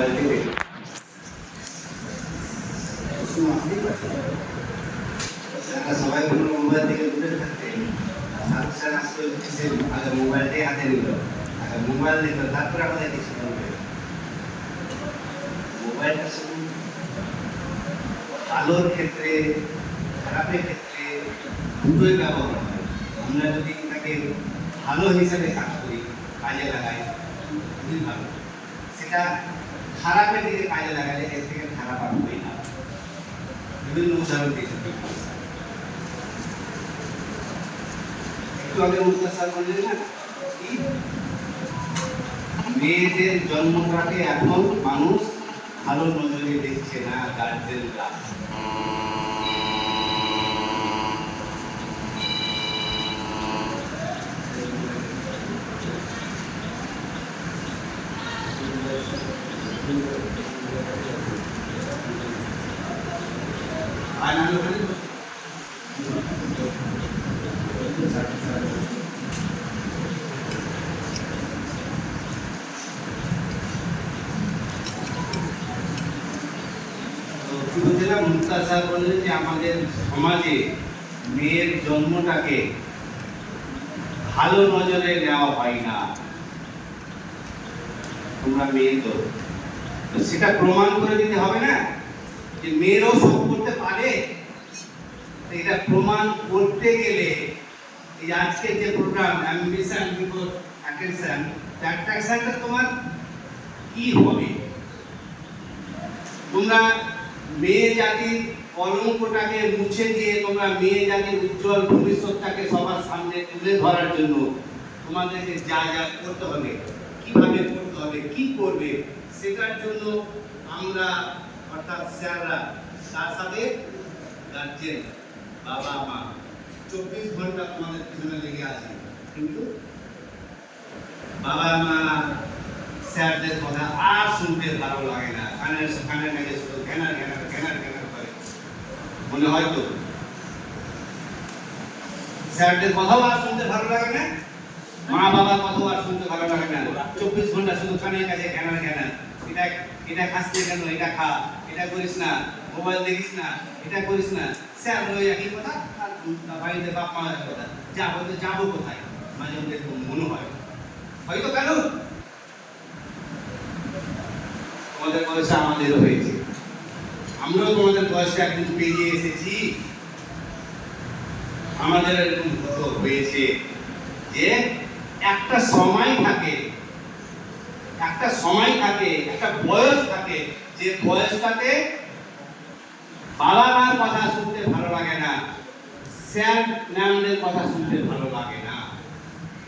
Mobile থেকে সবাই কোনো মোবাইল থেকে দূরে থাকতে স্যার আসলে আগে মোবাইলটাই হাতে নিল, আগে মোবাইল নিল, তারপরে আমাদের কিছু করবে। মোবাইলটা শুধু ভালোর ক্ষেত্রে খারাপের ক্ষেত্রে দুটোই ব্যবহার হয়। আমরা যদি তাকে ভালো হিসেবে কাজ করি, কাজে লাগাই, খুবই ভালো। সেটা খারাপের দিকে কাজে লাগালে এর থেকে খারাপ আর হবেই না। বিভিন্ন উদাহরণ দিয়েছে একটু আগে মুক্তার বললেন না, মেয়েদের জন্মটাকে এখন মানুষ ভালো নজরে দেখছে না, গার্জেনরা। মুক্তার স্যার বললেন যে আমাদের সমাজে মেয়ের জন্মটাকে ভালো নজরে নেওয়া হয় না। তোমরা মেয়ে তো সেটা প্রমাণ করে দিতে হবে না যে মেয়েরাও সব করতে পারে। এটা প্রমাণ করতে গেলে এই আজকে যে প্রোগ্রাম অ্যাম্বিশন বিফোর অ্যাটেনশন, অ্যাট্রাকশনটা তোমার কি হবে? তোমরা মেয়ে জাতির কলঙ্কটাকে মুছে দিয়ে তোমরা মেয়ে জাতির উজ্জ্বল ভবিষ্যৎটাকে সবার সামনে তুলে ধরার জন্য তোমাদেরকে যা যা করতে হবে, কিভাবে করতে হবে, কি করবে, সেটার জন্য আমরা অর্থাৎ স্যাররা, তার সাথে গার্জেন, বাবা মা 24 ঘন্টা তোমাদের পিছনে লেগে আছে। কিন্তু বাবা মা স্যারদের কথা আর শুনতে ভালো লাগে না, কানের কাছে শুধু ঘ্যানার ঘ্যানার ঘ্যানার ঘ্যানার করে মনে হয়। তো স্যারদের কথাও আর শুনতে ভালো লাগে না, মা বাবার কথাও আর শুনতে ভালো লাগে না। 24 ঘন্টা শুধু কানের কাছে ঘ্যানার ঘ্যানার, এটা খাস কেন, এটা খা, এটা করিস না, মোবাইল দেখিস না, এটা করিস না। স্যার ওই একই কথা, আর বাড়িতে বাপ মায়ের কথা, যাবো কোথায় মাঝে মধ্যে মনে হয়। হয়তো কেন তোমাদের বয়সে আমাদেরও হয়েছে, আমরাও তোমাদের বয়সটা একদিন পেরিয়ে এসেছি। আমাদের এরকম হয়েছে যে একটা সময় থাকে, একটা বয়স থাকে, যে বয়সটাতে বাবা মার কথা শুনতে ভালো লাগে না, স্যার ম্যামদের কথা শুনতে ভালো লাগে না।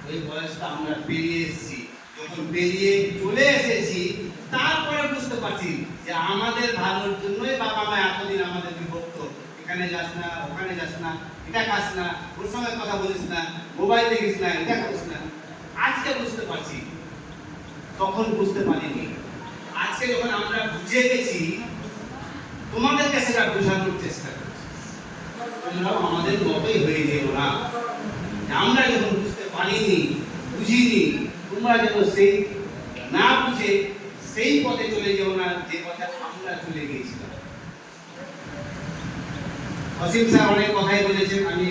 ওই বয়সটা আমরা পেরিয়ে এসেছি। যখন পেরিয়ে চলে এসেছি তারপরে বুঝতে পারছি যে আমাদের ভালোর জন্যই বাবা মা এতদিন আমাদের বিভক্ত। এখানে যাস না, ওখানে যাস না, এটা খাস না, ওর সঙ্গে কথা বলিস না, মোবাইল দেখিস না, এটা করিস না। আজকে বুঝতে পারছি, তখন বুঝতে পারিনি। আজকে যখন আমরা বুঝে গেছি, তোমাদেরকে সেটা বোঝানোর চেষ্টা করছি। তোমরাও আমাদের মতোই হয়ে যেও না। আমরা যখন বুঝতে পারিনি, বুঝিনি, তোমরা যেন সেই না বুঝে সেই পথে চলে যেও না যে পথে আমরা চলে গিয়েছিলাম। অসীম স্যার অনেক কথাই বলেছেন। আমি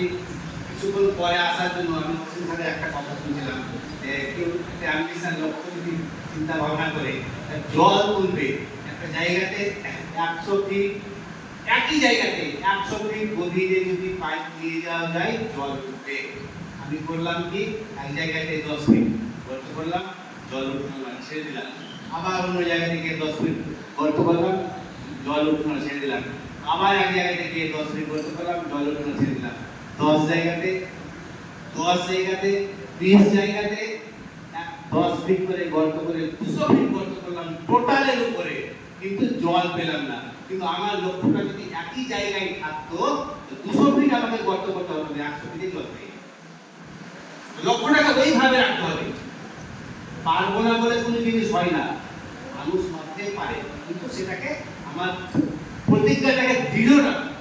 কিছুক্ষণ পরে আসার জন্য আমি অসীম স্যারের একটা কথা শুনছিলাম যে কেউ একটা অ্যাম্বিশন, লক্ষ্য যদি চিন্তা ভাবনা করে জল তুলবে একটা জায়গাতে 100 ফিট, একই জায়গাতে 100 ফিট গভীরে যদি পাইপ দিয়ে যাওয়া যায় জল উঠবে। আমি করলাম কি, এক জায়গাতে 10 ফিট গর্ত করলাম, জল উঠলো না, ছেড়ে দিলাম। আবার অন্য জায়গা থেকে 10 ফিট গর্ত করলাম, জল উঠলো না, ছেড়ে দিলাম। আবার এক জায়গা থেকে 10 ফিট গর্ত করলাম, জল উঠলো না, ছেড়ে দিলাম। 10 জায়গাতে 20 জায়গাতে 10 ফিট করে গর্ত করে 200 ফিট গর্ত করলাম টোটালের উপরে, কিন্তু জল পেলাম না। কিন্তু আমার লক্ষ্যটা যদি একই জায়গায় থাকতো, 200 ফিট আমাকে গর্ত করতে হতো, 100 ফিটে জল পেয়ে। লক্ষ্যটাকে ওইভাবে রাখতে হবে। পারবো না বলে কোনো জিনিস হয় না, মানুষ মানতে পারে, কিন্তু সেটাকে আমার প্রতিজ্ঞাটাকে দৃঢ় রাখতে।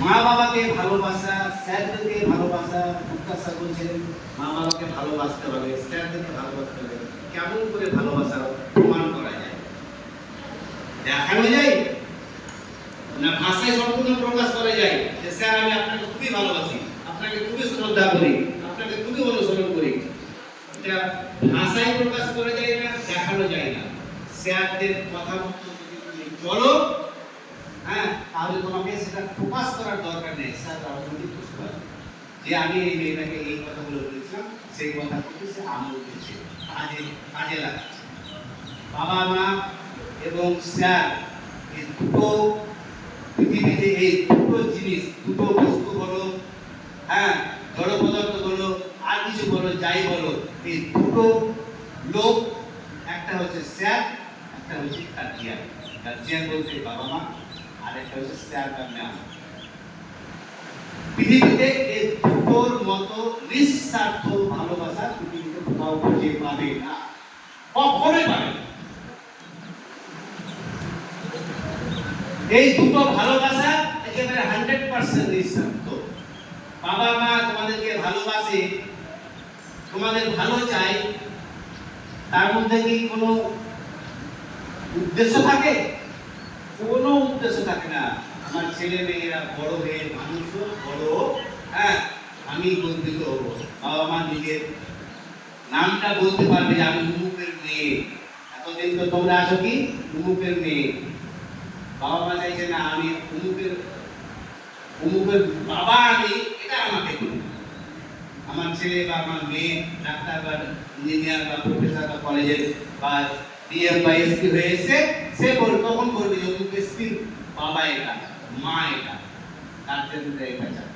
মা বাবাকে বাবাকে ভালোবাসা, স্যারদেরকে ভালোবাসা, প্রত্যাশা করছেন মা বাবাকে ভালোবাসতে হবে, স্যারদেরকে ভালোবাসতে হবে। কেমন করে ভালোবাসা প্রমাণ করা যায়? দেখানো যায় না, ভাষায় সম্পূর্ণ প্রকাশ করা যায় যে স্যার আমি আপনাকে খুবই ভালোবাসি, আপনাকে খুবই শ্রদ্ধা করি, আপনাকে খুবই অনুসরণ করি। এটা ভাষায় প্রকাশ করা যায় না, দেখানো যায় না। স্যারদের কথা মতো যদি তুমি চলো, হ্যাঁ, তাহলে তোমাকে সেটা প্রকাশ করার দরকার নেই। স্যার অটোমেটিক বুঝতে পারবে যে আমি এই মেয়েটাকে এই কথাগুলো বলেছিলাম, সেই কথা থেকে সে আমল দিচ্ছে, কাজে লাগাচ্ছে। বাবা মা এবং স্যার এই দুটো পৃথিবীতে, এই দুটো জিনিস, দুটো বস্তু বলো, হ্যাঁ, জড় পদার্থ বলো, আর কিছু বলো, যাই বলো, এই দুটো লোক, একটা হচ্ছে স্যার, একটা হচ্ছে গার্জিয়ান। গার্জিয়ান বলতে বাবা মা, আর একটা হচ্ছে স্যার বা ম্যাম। পৃথিবীতে এই দুটোর মতো নিঃস্বার্থ ভালোবাসা পৃথিবীতে কোথাও খুঁজে পাবে না, কখনোই পাবে না। এই দুটো ভালোবাসা একেবারে 100% নিঃস্বার্থ। বাবা মা তোমাদেরকে ভালোবাসে, তোমাদের ভালো চায়, তার মধ্যে কি কোনো উদ্দেশ্য থাকে? কোনো উদ্দেশ্য থাকে না। আমার ছেলে মেয়েরা বড় হয়ে মানুষ বড়, হ্যাঁ, আমি গর্বিত হবো। বাবা মা নিজের নামটা বলতে পারবে যে আমি অমুকের মেয়ে। এতদিন তো তোমরা আছো কি অমুকের মেয়ে। বাবা মা চাইছে না আমি অমুকের বাবা, আমি এটা আমাকে বলি। আমার ছেলে বা আমার মেয়ে ডাক্তার বা ইঞ্জিনিয়ার বা প্রফেসর বা কলেজের বা ডিএম বা এসপি হয়ে এসে সে তখন বলবে যে অমুক এসপির বাবা এটা, মা এটা, গার্জেনরা এটা চায়,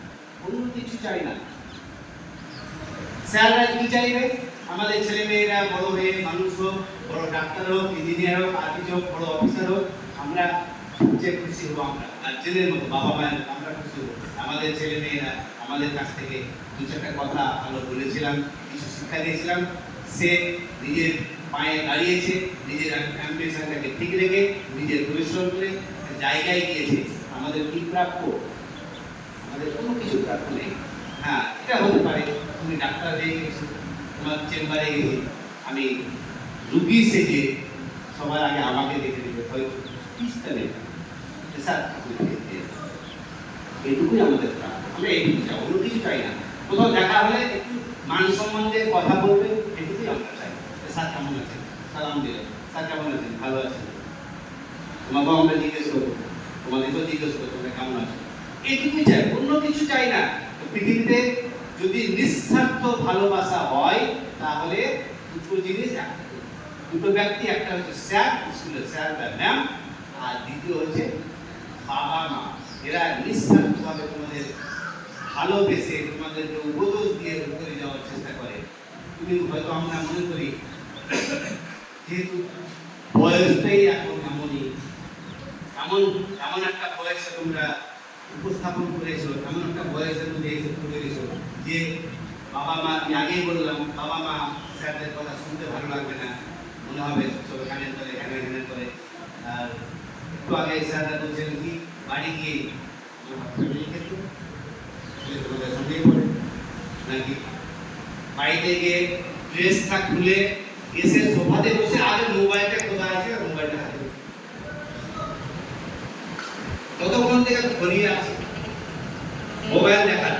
অন্য কিছু চাই না। স্যাররা কি চাইবে? আমাদের ছেলে মেয়েরা বড় হয়ে মানুষ হোক, বড় ডাক্তার হোক, ইঞ্জিনিয়ার হোক, আর কিছু হোক, বড় অফিসার হোক, আমরা সবচেয়ে খুশি হবো। আমরা গার্জেনের মতো বাবা মায়ের আমরা খুশি হবো আমাদের ছেলে মেয়েরা আমাদের কাছ থেকে দু চারটা কথা ভালো বলেছিলাম, কিছু শিক্ষা দিয়েছিলাম, সে নিজের পায়ে দাঁড়িয়েছে, নিজের অ্যাম্বিশনটাকে ঠিক রেখে নিজের পরিশ্রম করে জায়গায় গিয়েছে। আমাদের কি প্রাপ্য? আমাদের কোনো কিছু প্রাপ্য নেই। হ্যাঁ, এটা হতে পারে তুমি ডাক্তার হয়ে গেছো, তোমার চেম্বারে গেছি, আমি রুগী সেজে সবার আগে আমাকে দেখে দেবে, হয়তো পিসটা নেই স্যার, এইটুকুই আমাদের প্রাপ্য। আমরা এইটুকু চাই, অন্য কিছু চাই না। কোথাও দেখা হলে একটু মান সম্মানের কথা বলবে, এটুকুই আমরা চাই। স্যার কেমন আছেন, সালাম দিলেন, স্যার কেমন আছেন, ভালো আছেন। তোমাকেও আমরা জিজ্ঞেস করবো, তোমাদেরকেও জিজ্ঞেস করবো তোমরা কেমন আছো, এইটুকুই চাই, অন্য কিছু চাই না। পৃথিবীতে যদি নিঃস্বার্থ ভালোবাসা হয় তাহলে দুটো জিনিস, দুটো ব্যক্তি, একটা হচ্ছে স্যার, স্কুলের স্যার বা ম্যাম, আর দ্বিতীয় হচ্ছে বাবা মা। এরা নিঃস্বার্থভাবে তোমাদের ভালোবেসে তোমাদেরকে উপদেশ দিয়ে উপরে যাওয়ার চেষ্টা করে। তুমি হয়তো আমরা মনে করি যেহেতু বয়সটাই এখন এমনই, এমন একটা বয়সে তোমরা উপস্থাপন করেছো, এমন একটা বয়সের মধ্যে এসে পড়ে গেছো যে বাবা মা, আমি আগেই বললাম, বাবা মা স্যারদের কথা শুনতে ভালো লাগবে না, মনে হবে সব হ্যানের করে হ্যানের করে। আর একটু আগে স্যাররা বলছেন কি বাড়ি গিয়ে তোমাদের সঙ্গেই পড়ে নাকি বাড়িতে গিয়ে ড্রেসটা খুলে এসে সোফাতে বসে আগে মোবাইলটা কোথায় আছে, মোবাইলটা হাতে ততক্ষণ থেকে ধরিয়ে আছে মোবাইল দেখার